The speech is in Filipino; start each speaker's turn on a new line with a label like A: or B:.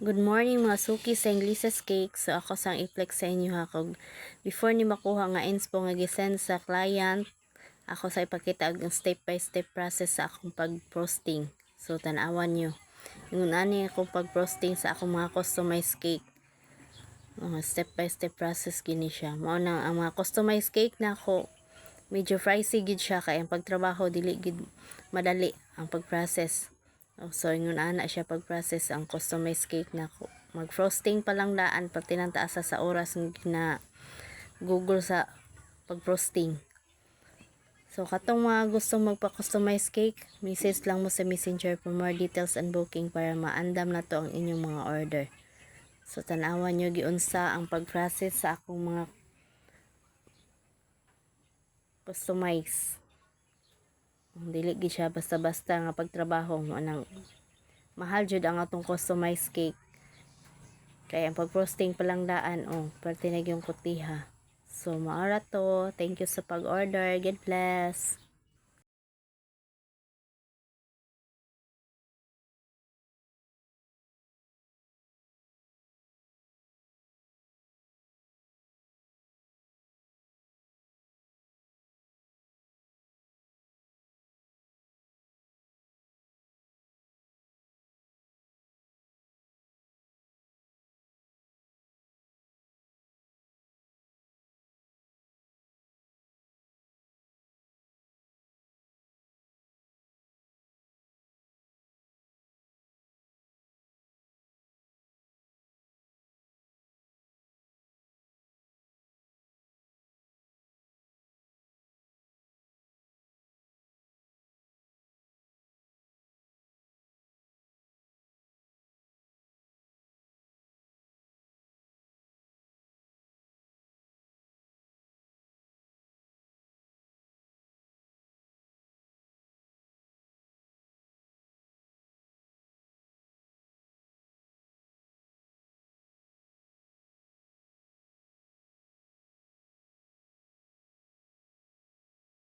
A: Good morning mga suki sa Ingleses Cake. So ako sang i-flex sa inyo ha kog before ni makuha nga inspo nga gisend sa client, ako sa ipakita ang step by step process sa akong pag-frosting. So tan-awan nyo. Yung ani akong pag-frosting sa akong mga customized cake. Step by step process gini siya. Mao nang ang mga customized cake na ako medyo pricey gid siya kay ang pagtrabaho dili gid madali ang pag-process. So, yun ana siya pag-process ang customized cake na ko. Mag-frosting pa lang daan, pati nang taasa sa oras ng na Google sa pag-frosting. So, katong mga gustong magpa-customize cake, message lang mo sa messenger for more details and booking para maandam na to ang inyong mga order. So, tanawan nyo giunsa ang pag-process sa akong mga customize. Dili gid siya basta-basta nga pagtrabaho mo nang mahal jud ang atong customized cake. Kaya ang pag-frosting pa lang daan, parte na yung kutiha. So, maara to. Thank you sa pag-order. God bless.